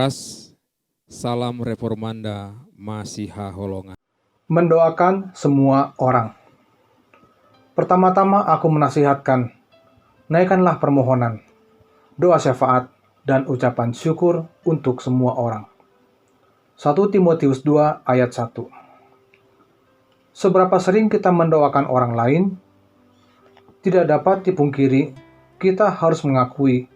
keras, salam reformanda Masiha Holongan. Mendoakan semua orang. Pertama-tama aku menasihatkan, naikkanlah permohonan, doa syafaat, dan ucapan syukur untuk semua orang. 1 Timotius 2 ayat 1. Seberapa sering kita mendoakan orang lain, tidak dapat dipungkiri, kita harus mengakui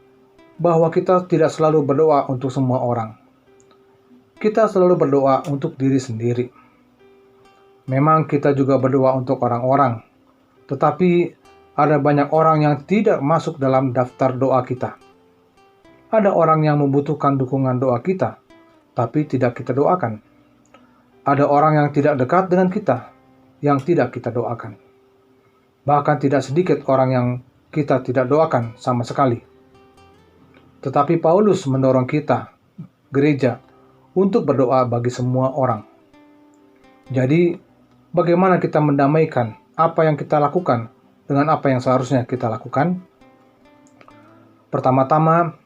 bahwa kita tidak selalu berdoa untuk semua orang. Kita selalu berdoa untuk diri sendiri. Memang kita juga berdoa untuk orang-orang, tetapi ada banyak orang yang tidak masuk dalam daftar doa kita. Ada orang yang membutuhkan dukungan doa kita, tapi tidak kita doakan. Ada orang yang tidak dekat dengan kita, yang tidak kita doakan. Bahkan tidak sedikit orang yang kita tidak doakan sama sekali. Tetapi Paulus mendorong kita, gereja, untuk berdoa bagi semua orang. Jadi, bagaimana kita mendamaikan apa yang kita lakukan dengan apa yang seharusnya kita lakukan? Pertama-tama,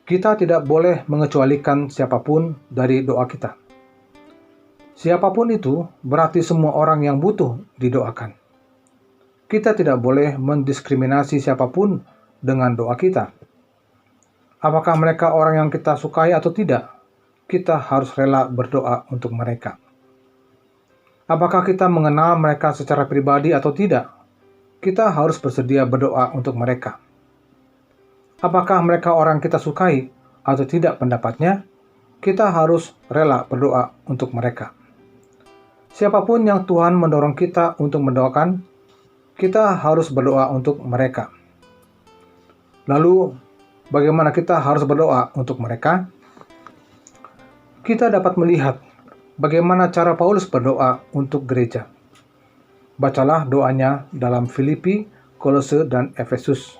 kita tidak boleh mengecualikan siapapun dari doa kita. Siapapun itu berarti semua orang yang butuh didoakan. Kita tidak boleh mendiskriminasi siapapun dengan doa kita. Apakah mereka orang yang kita sukai atau tidak? Kita harus rela berdoa untuk mereka. Apakah kita mengenal mereka secara pribadi atau tidak? Kita harus bersedia berdoa untuk mereka. Apakah mereka orang kita sukai atau tidak pendapatnya? Kita harus rela berdoa untuk mereka. Siapapun yang Tuhan mendorong kita untuk mendoakan, kita harus berdoa untuk mereka. Lalu, bagaimana kita harus berdoa untuk mereka? Kita dapat melihat bagaimana cara Paulus berdoa untuk gereja. Bacalah doanya dalam Filipi, Kolose, dan Efesus.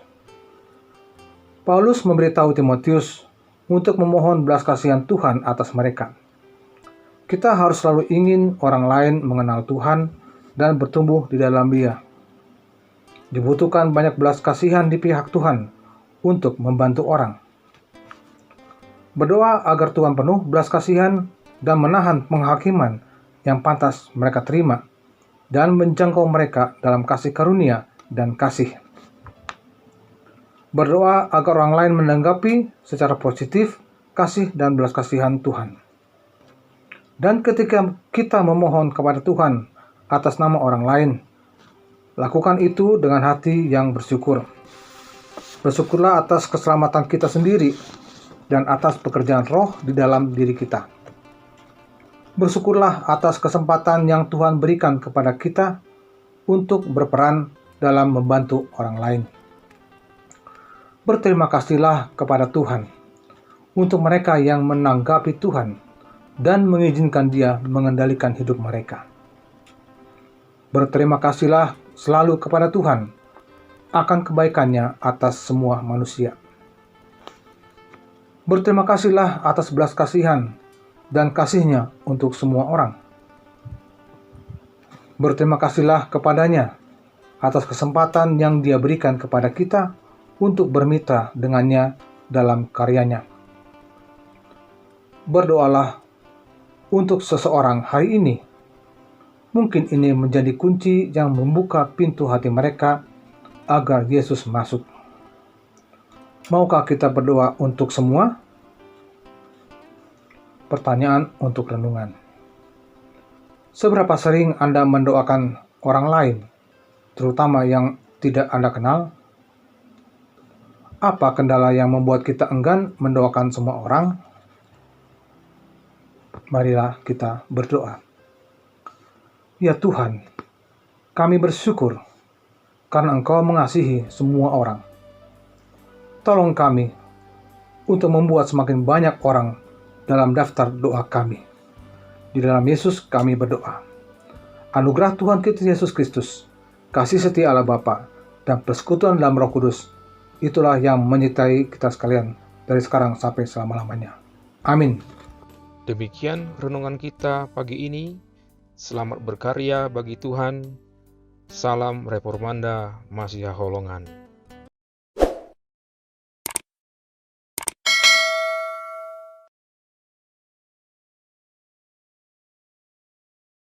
Paulus memberitahu Timotius untuk memohon belas kasihan Tuhan atas mereka. Kita harus selalu ingin orang lain mengenal Tuhan dan bertumbuh di dalam Dia. Dibutuhkan banyak belas kasihan di pihak Tuhan untuk membantu orang. Berdoa agar Tuhan penuh belas kasihan dan menahan penghakiman yang pantas mereka terima dan menjangkau mereka dalam kasih karunia dan kasih. Berdoa agar orang lain menanggapi secara positif kasih dan belas kasihan Tuhan. Dan ketika kita memohon kepada Tuhan atas nama orang lain, lakukan itu dengan hati yang bersyukur. Bersyukurlah atas keselamatan kita sendiri dan atas pekerjaan roh di dalam diri kita. Bersyukurlah atas kesempatan yang Tuhan berikan kepada kita untuk berperan dalam membantu orang lain. Berterima kasihlah kepada Tuhan untuk mereka yang menanggapi Tuhan dan mengizinkan Dia mengendalikan hidup mereka. Berterima kasihlah selalu kepada Tuhan akan kebaikannya atas semua manusia. Berterima kasihlah atas belas kasihan dan kasih-Nya untuk semua orang. Berterima kasihlah kepadanya atas kesempatan yang Dia berikan kepada kita untuk bermitra dengannya dalam karyanya. Berdoalah untuk seseorang hari ini. Mungkin ini menjadi kunci yang membuka pintu hati mereka agar Yesus masuk. Maukah kita berdoa untuk semua? Pertanyaan untuk renungan. Seberapa sering Anda mendoakan orang lain, terutama yang tidak Anda kenal? Apa kendala yang membuat kita enggan mendoakan semua orang? Marilah kita berdoa. Ya Tuhan, kami bersyukur karena Engkau mengasihi semua orang. Tolong kami untuk membuat semakin banyak orang dalam daftar doa kami. Di dalam Yesus kami berdoa. Anugerah Tuhan kita Yesus Kristus, kasih setia Allah Bapa, dan persekutuan dalam Roh Kudus, itulah yang menyertai kita sekalian dari sekarang sampai selama-lamanya. Amin. Demikian renungan kita pagi ini. Selamat berkarya bagi Tuhan. Salam reformanda Masiha Holongan.